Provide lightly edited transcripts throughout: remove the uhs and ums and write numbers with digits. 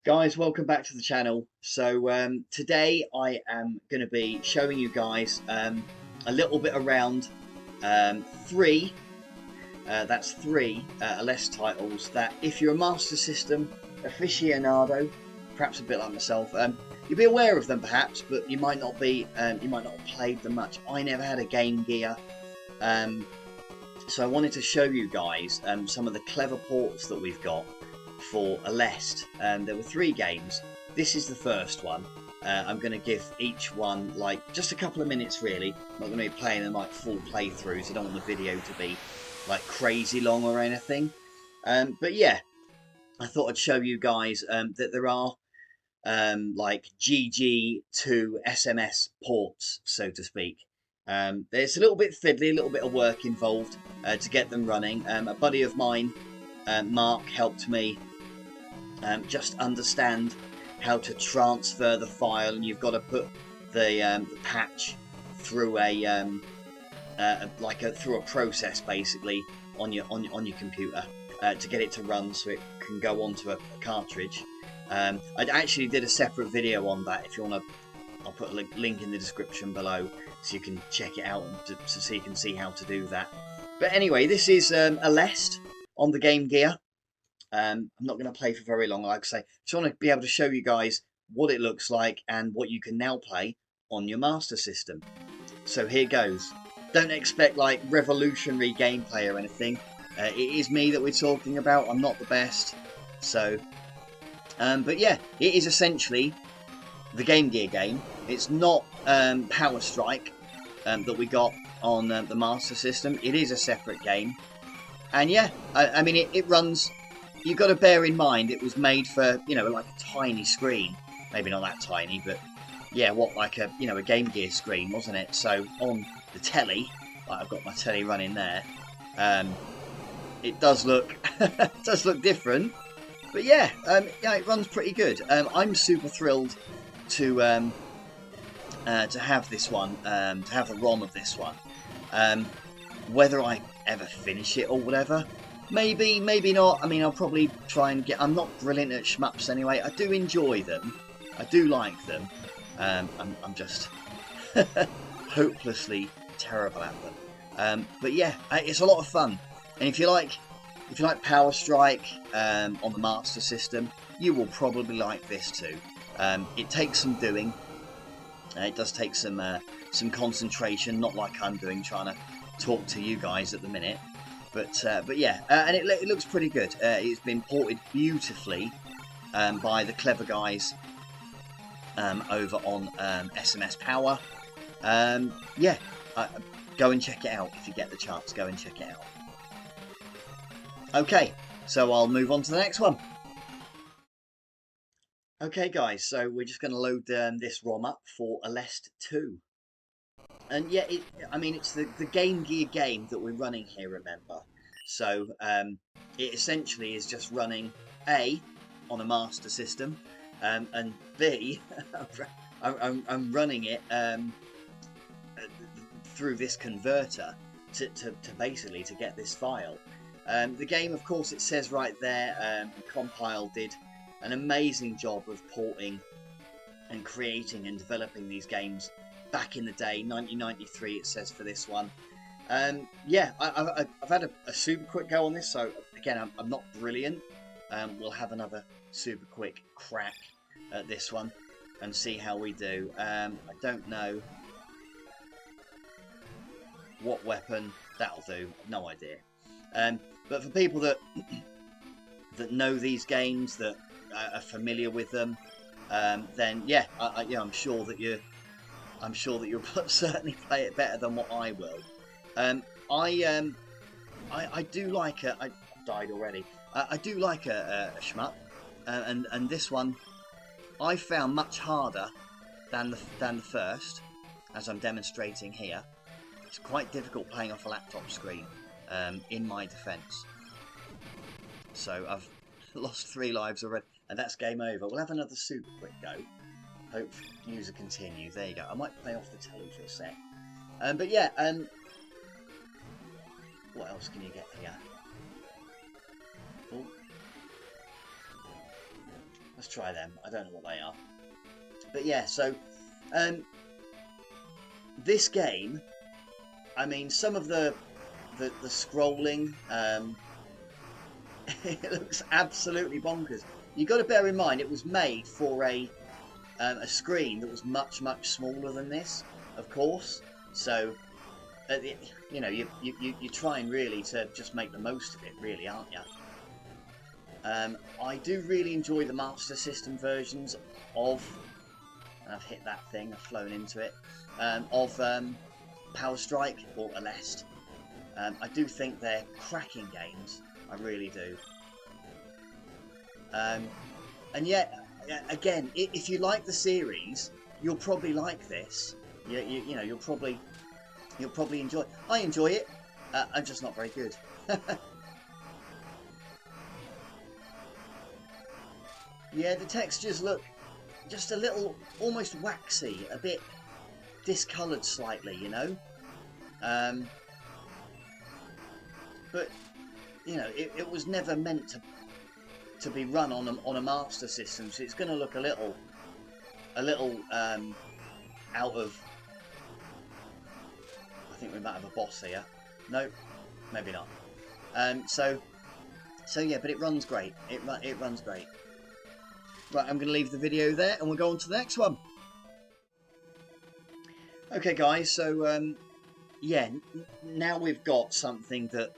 Guys, welcome back to the channel. So today I am going to be showing you guys a little bit around three Aleste titles that if you're a Master System aficionado, perhaps a bit like myself, you'll be aware of them perhaps, but you might not have played them much. I never had a Game Gear, so I wanted to show you guys some of the clever ports that we've got for Aleste. There were three games. This is the first one. I'm going to give each one like just a couple of minutes really. I'm not going to be playing them like full playthroughs. I don't want the video to be like crazy long or anything. But yeah, I thought I'd show you guys that there are like GG to SMS ports, so to speak. There's a little bit fiddly, a little bit of work involved to get them running. A buddy of mine, Mark, helped me just understand how to transfer the file, and you've got to put the patch through through a process basically on your computer to get it to run so it can go onto a cartridge. I actually did a separate video on that. If you want to, I'll put a link in the description below so you can check it out so you can see how to do that. But anyway, this is Aleste on the Game Gear. I'm not going to play for very long, like I say. Just want to be able to show you guys what it looks like and what you can now play on your Master System. So here goes. Don't expect like revolutionary gameplay or anything. It is me that we're talking about. I'm not the best. So, but yeah, it is essentially the Game Gear game. It's not Power Strike that we got on the Master System. It is a separate game. And yeah, I mean, it runs. You've got to bear in mind it was made for, you know, like a tiny screen. Maybe not that tiny, but yeah, like a Game Gear screen, wasn't it? So on the telly, like I've got my telly running there, it does look different. But yeah, it runs pretty good. I'm super thrilled to have this one, to have the ROM of this one. Whether I ever finish it or whatever, maybe not. I mean, I'll probably try and get. I'm not brilliant at shmups anyway. I do enjoy them. I do like them. I'm just hopelessly terrible at them. But yeah, it's a lot of fun. And if you like Power Strike on the Master System, you will probably like this too. It takes some doing. It does take some concentration, not like I'm doing, trying to talk to you guys at the minute. But yeah, and it looks pretty good. It's been ported beautifully by the clever guys over on SMS Power. Yeah, go and check it out if you get the chance. Go and check it out. Okay, so I'll move on to the next one. Okay, guys, so we're just going to load this ROM up for Aleste 2. And yeah, I mean, it's the Game Gear game that we're running here, remember? So it essentially is just running A on a Master System, and B, I'm running it through this converter to basically to get this file. The game, of course, it says right there, Compile did an amazing job of porting and creating and developing these games back in the day, 1993 it says for this one. Yeah, I've had a super quick go on this, so again, I'm not brilliant. We'll have another super quick crack at this one and see how we do. I don't know what weapon that'll do, no idea. But for people that know these games, that are familiar with them, then yeah, I'm sure that you'll certainly play it better than what I will. I do like I died already. I do like a shmup, and this one I found much harder than the first, as I'm demonstrating here. It's quite difficult playing off a laptop screen, in my defence. So I've lost 3 lives already, and that's game over. We'll have another super quick go. Hope user continue. There you go. I might play off the telly for a sec. But yeah, what else can you get here? Oh, Let's try them. I don't know what they are. But yeah, so this game, I mean, some of the scrolling, it looks absolutely bonkers. You've got to bear in mind it was made for a screen that was much smaller than this, of course. So you know, you're trying really to just make the most of it, really, aren't you? I do really enjoy the Master System versions of, and I've hit that thing, I've flown into it, of Power Strike or Aleste. I do think they're cracking games, I really do. And yet, again, if you like the series, you'll probably like this. You know, you'll probably enjoy it. I enjoy it. I'm just not very good. Yeah, the textures look just a little, almost waxy, a bit discoloured slightly, you know. But you know, it was never meant to be run on a Master System, so it's going to look a little out of. I think we might have a boss here. No, maybe not. So yeah, but it runs great. It runs great. Right, I'm going to leave the video there, and we'll go on to the next one. Okay, guys. So yeah, now we've got something that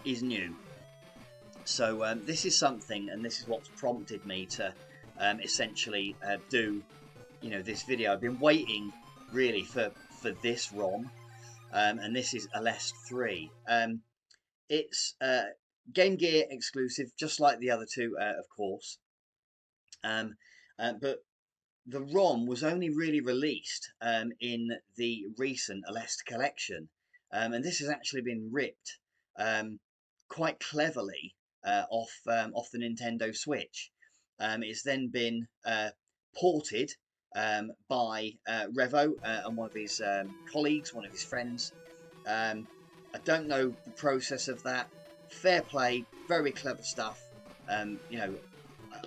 is new. So this is something, and this is what's prompted me to essentially do, you know, this video. I've been waiting really for this ROM, and this is Aleste 3. It's Game Gear exclusive, just like the other two, of course. But the ROM was only really released in the recent Aleste Collection, and this has actually been ripped quite cleverly off the Nintendo Switch. It's then been ported by Revo and one of his colleagues, one of his friends. I don't know the process of that. Fair play, very clever stuff. You know,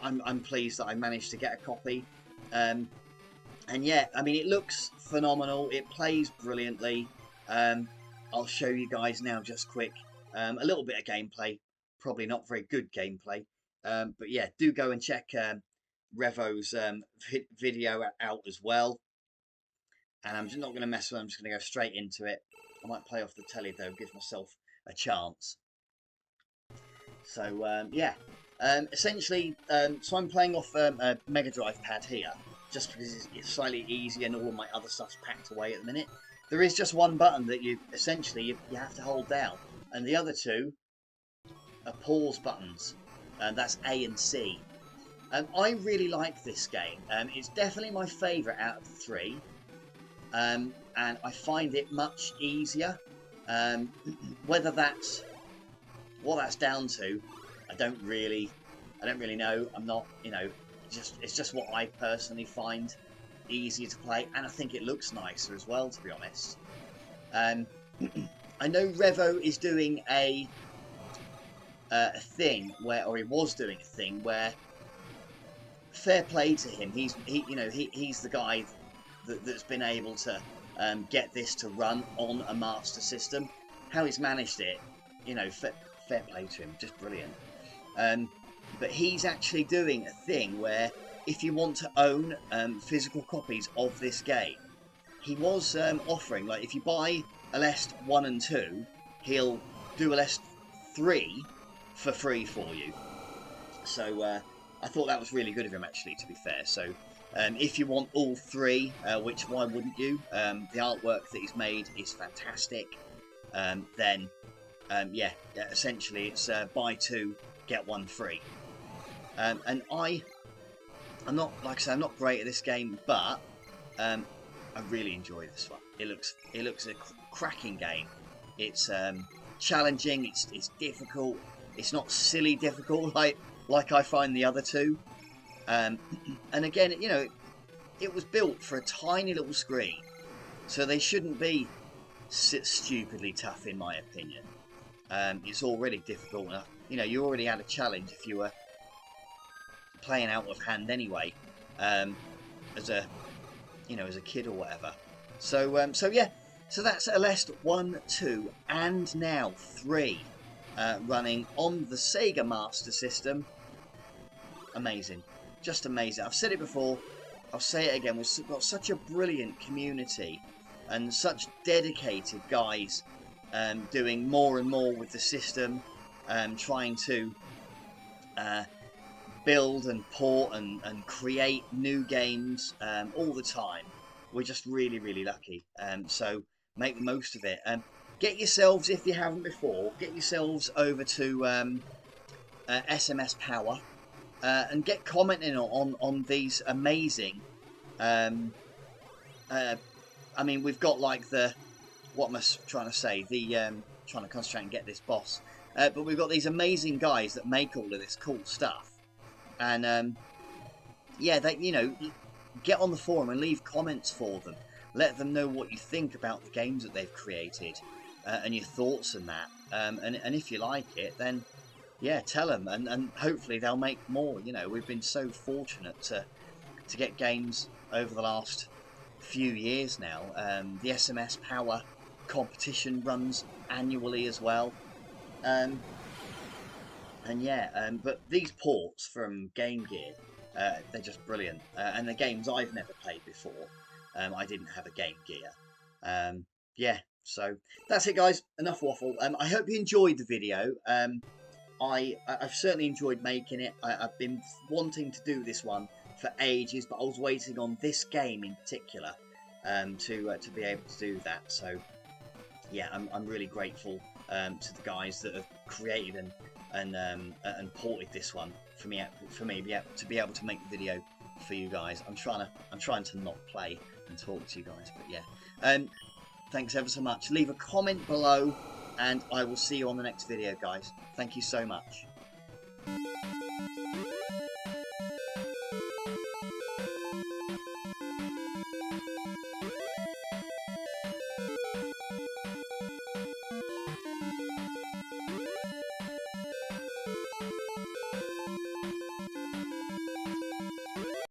I'm pleased that I managed to get a copy. And yeah, I mean, it looks phenomenal. It plays brilliantly. I'll show you guys now just quick. A little bit of gameplay. Probably not very good gameplay. But yeah, do go and check Revo's video out as well. And I'm just not going to mess with it. I'm just going to go straight into it. I might play off the telly though, give myself a chance. So yeah. Essentially, so I'm playing off a Mega Drive pad here, just because it's slightly easier and all of my other stuff's packed away at the minute. There is just one button that you have to hold down, and the other two are pause buttons, and that's A and C. I really like this game. It's definitely my favourite out of the three, and I find it much easier. Whether that's what that's down to, I don't really know. I'm not, you know, it's just what I personally find easier to play, and I think it looks nicer as well, to be honest. I know Revo is doing a thing where, or he was doing a thing where, fair play to him. He's the guy that's been able to get this to run on a Master System. How he's managed it, you know, fair play to him, just brilliant. But he's actually doing a thing where if you want to own physical copies of this game, he was offering, like, if you buy Aleste 1 and 2, he'll do Aleste 3 for free for you. So I thought that was really good of him, actually, to be fair. So if you want all three, which why wouldn't you? The artwork that he's made is fantastic. Then yeah, essentially it's buy two, get one free. And I'm not, like I say, I'm not great at this game, but I really enjoy this one. It looks a cracking game. It's challenging. It's difficult. It's not silly difficult like I find the other two. And again, you know, it was built for a tiny little screen, so they shouldn't be stupidly tough, in my opinion. It's already difficult enough. You know, you already had a challenge if you were playing out of hand anyway, as a as a kid or whatever. So yeah, so that's Aleste 1, 2, and now 3, running on the Sega Master System. Amazing, just amazing. I've said it before, I'll say it again. We've got such a brilliant community and such dedicated guys doing more and more with the system, trying to build and port and create new games all the time. We're just really, really lucky. So make the most of it. Get yourselves, if you haven't before, get yourselves over to SMS Power and get commenting on these amazing. I mean, we've got like what am I trying to say? Trying to concentrate and get this boss. But we've got these amazing guys that make all of this cool stuff. And yeah, they get on the forum and leave comments for them. Let them know what you think about the games that they've created and your thoughts and that. And if you like it, then yeah, tell them, and hopefully they'll make more. We've been so fortunate to get games over the last few years now. The SMS Power competition runs annually as well. And yeah, but these ports from Game Gear, they're just brilliant. And the games I've never played before. I didn't have a Game Gear. Yeah, so that's it, guys. Enough waffle. I hope you enjoyed the video. I've certainly enjoyed making it. I've been wanting to do this one for ages, but I was waiting on this game in particular to be able to do that. So yeah, I'm really grateful to the guys that have created and ported this one for me to be able to make the video for you guys. I'm trying to not play and talk to you guys, but yeah. Thanks ever so much. Leave a comment below, and I will see you on the next video, guys. Thank you so much.